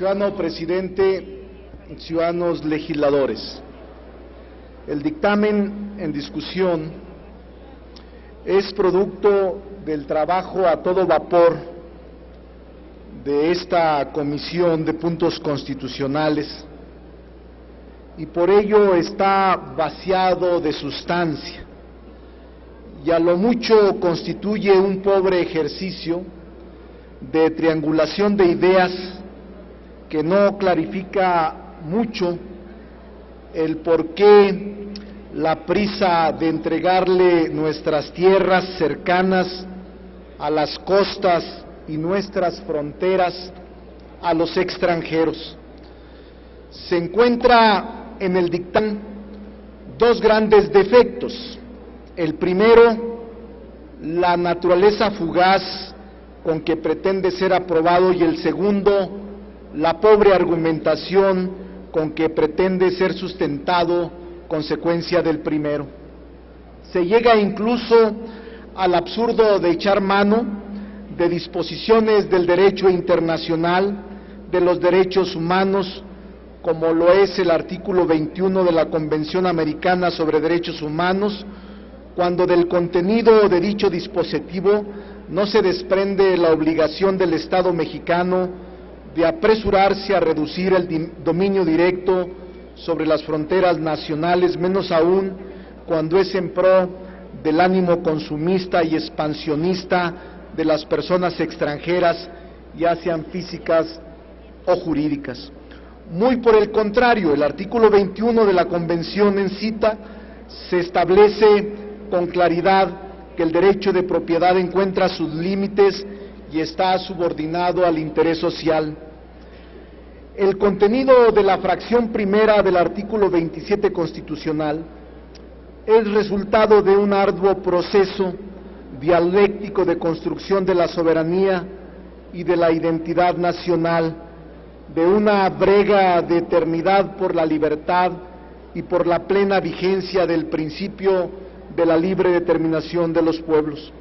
Ciudadano presidente, ciudadanos legisladores, el dictamen en discusión es producto del trabajo a todo vapor de esta Comisión de Puntos Constitucionales y por ello está vaciado de sustancia y a lo mucho constituye un pobre ejercicio de triangulación de ideas que no clarifica mucho el por qué la prisa de entregarle nuestras tierras cercanas a las costas y nuestras fronteras a los extranjeros. Se encuentra en el dictamen dos grandes defectos. El primero, la naturaleza fugaz con que pretende ser aprobado, y el segundo, la pobre argumentación con que pretende ser sustentado, consecuencia del primero. Se llega incluso al absurdo de echar mano de disposiciones del derecho internacional, de los derechos humanos, como lo es el artículo 21 de la Convención Americana sobre Derechos Humanos, cuando del contenido de dicho dispositivo no se desprende la obligación del Estado mexicano de apresurarse a reducir el dominio directo sobre las fronteras nacionales, menos aún cuando es en pro del ánimo consumista y expansionista de las personas extranjeras, ya sean físicas o jurídicas. Muy por el contrario, el artículo 21 de la Convención en cita se establece con claridad que el derecho de propiedad encuentra sus límites y está subordinado al interés social. El contenido de la fracción primera del artículo 27 constitucional es resultado de un arduo proceso dialéctico de construcción de la soberanía y de la identidad nacional, de una brega de eternidad por la libertad y por la plena vigencia del principio de la libre determinación de los pueblos.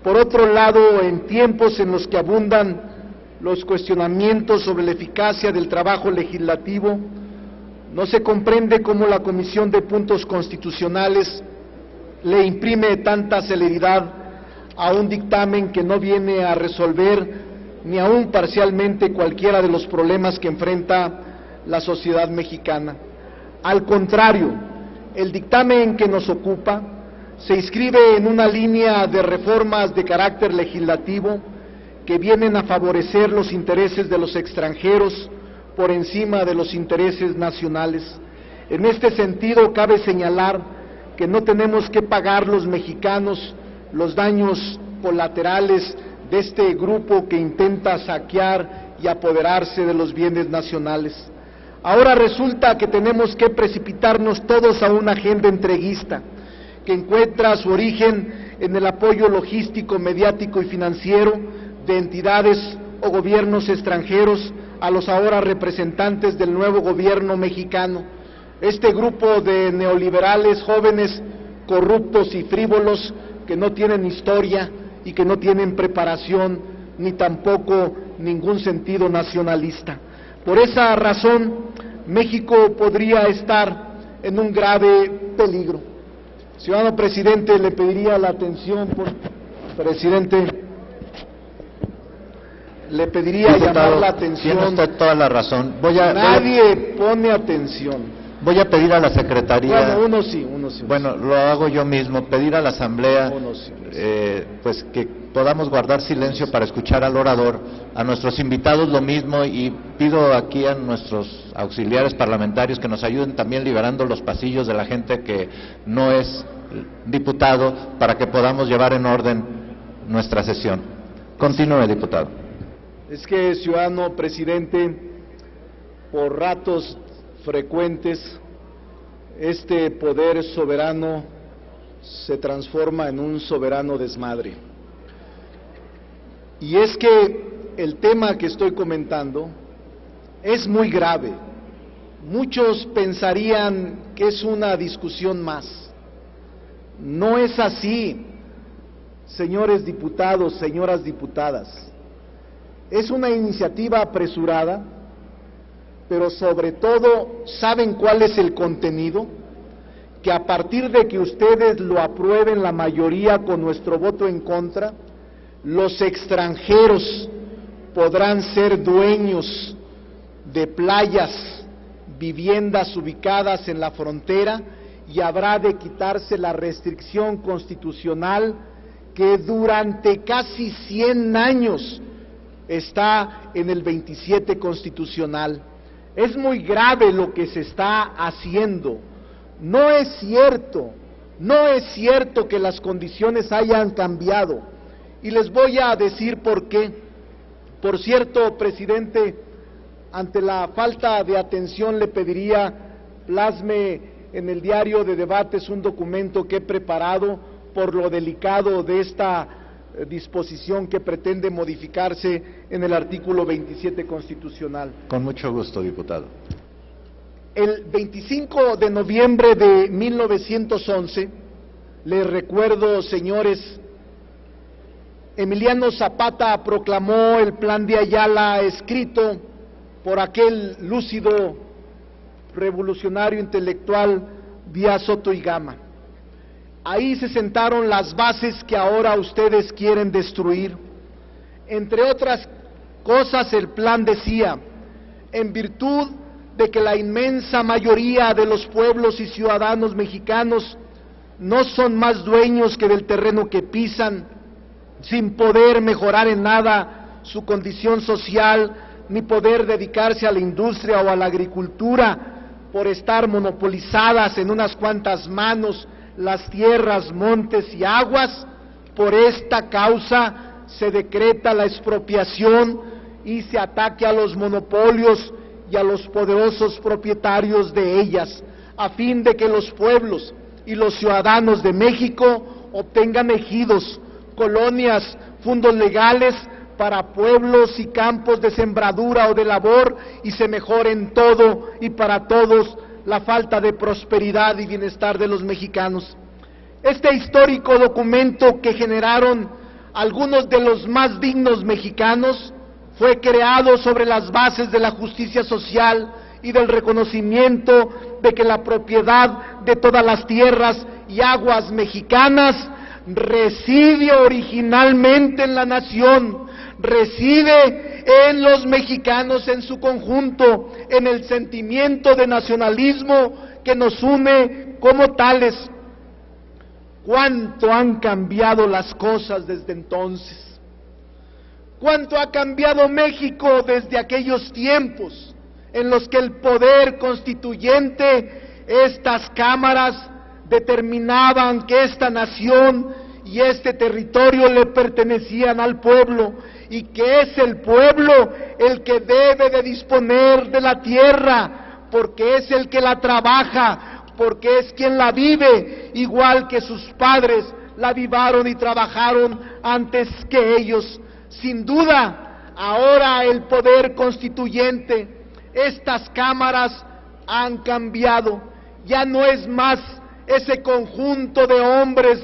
Por otro lado, en tiempos en los que abundan los cuestionamientos sobre la eficacia del trabajo legislativo, no se comprende cómo la Comisión de Puntos Constitucionales le imprime tanta celeridad a un dictamen que no viene a resolver ni aún parcialmente cualquiera de los problemas que enfrenta la sociedad mexicana. Al contrario, el dictamen que nos ocupa se inscribe en una línea de reformas de carácter legislativo que vienen a favorecer los intereses de los extranjeros por encima de los intereses nacionales. En este sentido, cabe señalar que no tenemos que pagar los mexicanos los daños colaterales de este grupo que intenta saquear y apoderarse de los bienes nacionales. Ahora resulta que tenemos que precipitarnos todos a una agenda entreguista que encuentra su origen en el apoyo logístico, mediático y financiero de entidades o gobiernos extranjeros a los ahora representantes del nuevo gobierno mexicano. Este grupo de neoliberales jóvenes, corruptos y frívolos, que no tienen historia y que no tienen preparación ni tampoco ningún sentido nacionalista. Por esa razón, México podría estar en un grave peligro. Ciudadano presidente, le pediría la atención, le pediría llamar la atención. Tiene usted toda la razón. Nadie pone atención. Voy a pedir a la Secretaría. Bueno, uno sí. Bueno, lo hago yo mismo, pedir a la Asamblea pues que podamos guardar silencio para escuchar al orador, a nuestros invitados lo mismo, y pido aquí a nuestros auxiliares parlamentarios que nos ayuden también liberando los pasillos de la gente que no es diputado para que podamos llevar en orden nuestra sesión. Continúe, diputado. Es que, ciudadano presidente, por ratos frecuentes, este poder soberano se transforma en un soberano desmadre. Y es que el tema que estoy comentando es muy grave. Muchos pensarían que es una discusión más. No es así, señores diputados, señoras diputadas. Es una iniciativa apresurada pero sobre todo, ¿saben cuál es el contenido? Que a partir de que ustedes lo aprueben la mayoría con nuestro voto en contra, los extranjeros podrán ser dueños de playas, viviendas ubicadas en la frontera, y habrá de quitarse la restricción constitucional que durante casi 100 años está en el 27 constitucional. Es muy grave lo que se está haciendo. No es cierto que las condiciones hayan cambiado. Y les voy a decir por qué. Por cierto, presidente, ante la falta de atención le pediría plasme en el diario de debates un documento que he preparado por lo delicado de esta disposición que pretende modificarse en el artículo 27 constitucional. Con mucho gusto, diputado. El 25 de noviembre de 1911, les recuerdo, señores, Emiliano Zapata proclamó el Plan de Ayala escrito por aquel lúcido revolucionario intelectual Díaz Soto y Gama. Ahí se sentaron las bases que ahora ustedes quieren destruir. Entre otras cosas, el plan decía: en virtud de que la inmensa mayoría de los pueblos y ciudadanos mexicanos no son más dueños que del terreno que pisan, sin poder mejorar en nada su condición social, ni poder dedicarse a la industria o a la agricultura, por estar monopolizadas en unas cuantas manos las tierras, montes y aguas, por esta causa se decreta la expropiación y se ataque a los monopolios y a los poderosos propietarios de ellas, a fin de que los pueblos y los ciudadanos de México obtengan ejidos, colonias, fondos legales para pueblos y campos de sembradura o de labor, y se mejore en todo y para todos la falta de prosperidad y bienestar de los mexicanos. Este histórico documento que generaron algunos de los más dignos mexicanos fue creado sobre las bases de la justicia social y del reconocimiento de que la propiedad de todas las tierras y aguas mexicanas reside originalmente en la nación, reside en los mexicanos en su conjunto, en el sentimiento de nacionalismo que nos une como tales. ¿Cuánto han cambiado las cosas desde entonces? ¿Cuánto ha cambiado México desde aquellos tiempos en los que el poder constituyente, estas cámaras, determinaban que esta nación y este territorio le pertenecían al pueblo, y que es el pueblo el que debe de disponer de la tierra, porque es el que la trabaja, porque es quien la vive, igual que sus padres la vivaron y trabajaron antes que ellos. Sin duda, ahora el poder constituyente, estas cámaras han cambiado, ya no es más ese conjunto de hombres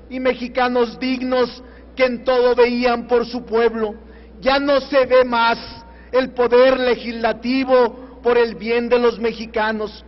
y mexicanos dignos que en todo veían por su pueblo. Ya no se ve más el poder legislativo por el bien de los mexicanos.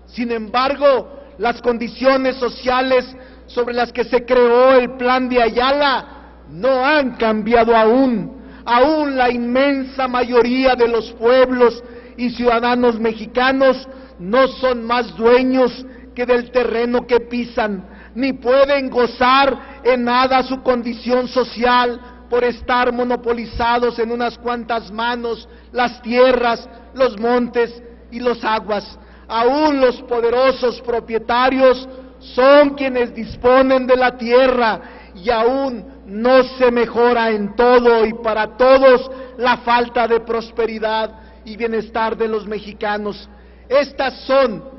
Sin embargo, las condiciones sociales sobre las que se creó el Plan de Ayala no han cambiado aún. Aún la inmensa mayoría de los pueblos y ciudadanos mexicanos no son más dueños que del terreno que pisan, ni pueden gozar en nada su condición social por estar monopolizados en unas cuantas manos las tierras, los montes y los aguas. Aún los poderosos propietarios son quienes disponen de la tierra, y aún no se mejora en todo y para todos la falta de prosperidad y bienestar de los mexicanos. Estas son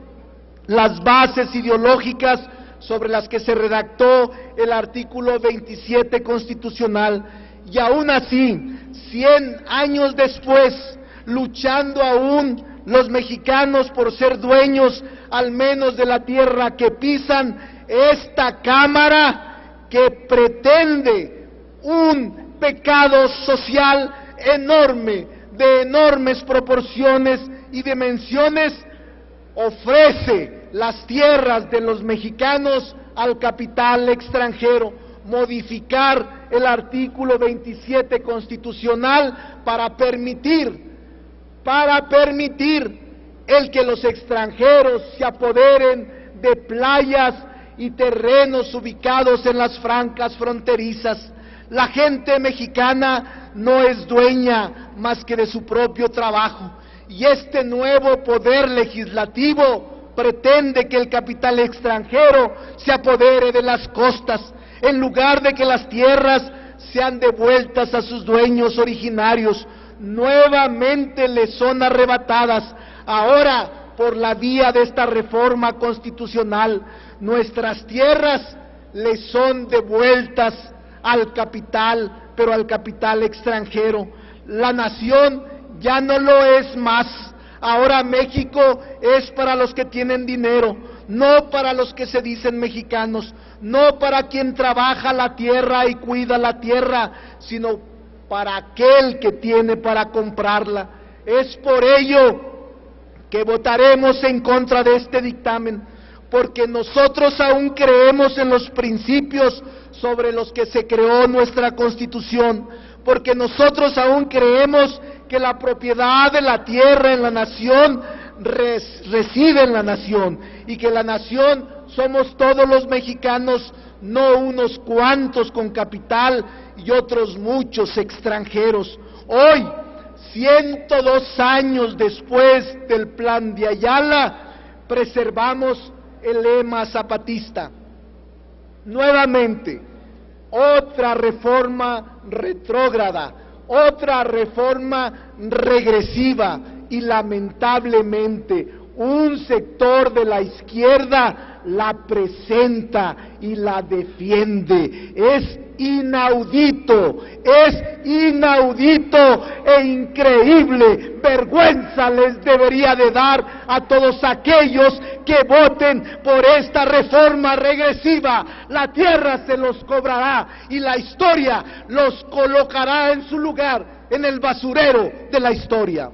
las bases ideológicas sobre las que se redactó el artículo 27 constitucional, y aún así, 100 años después, luchando aún los mexicanos por ser dueños al menos de la tierra que pisan, esta Cámara que pretende un pecado social enorme, de enormes proporciones, y dimensiones, ofrece las tierras de los mexicanos al capital extranjero, modificar el artículo 27 constitucional para permitir el que los extranjeros se apoderen de playas y terrenos ubicados en las francas fronterizas. La gente mexicana no es dueña más que de su propio trabajo, y este nuevo poder legislativo pretende que el capital extranjero se apodere de las costas, en lugar de que las tierras sean devueltas a sus dueños originarios. Nuevamente les son arrebatadas, ahora por la vía de esta reforma constitucional. Nuestras tierras les son devueltas al capital, pero al capital extranjero. La nación ya no lo es más. Ahora México es para los que tienen dinero, no para los que se dicen mexicanos, no para quien trabaja la tierra y cuida la tierra, sino para aquel que tiene para comprarla. Es por ello que votaremos en contra de este dictamen, porque nosotros aún creemos en los principios sobre los que se creó nuestra Constitución, porque nosotros aún creemos que la propiedad de la tierra en la nación reside en la nación, y que la nación somos todos los mexicanos, no unos cuantos con capital y otros muchos extranjeros. Hoy, 102 años después del Plan de Ayala, preservamos el lema zapatista. Nuevamente, otra reforma retrógrada, otra reforma regresiva, y lamentablemente un sector de la izquierda la presenta y la defiende. Es inaudito e increíble. Vergüenza les debería de dar a todos aquellos que voten por esta reforma regresiva. La tierra se los cobrará y la historia los colocará en su lugar, en el basurero de la historia.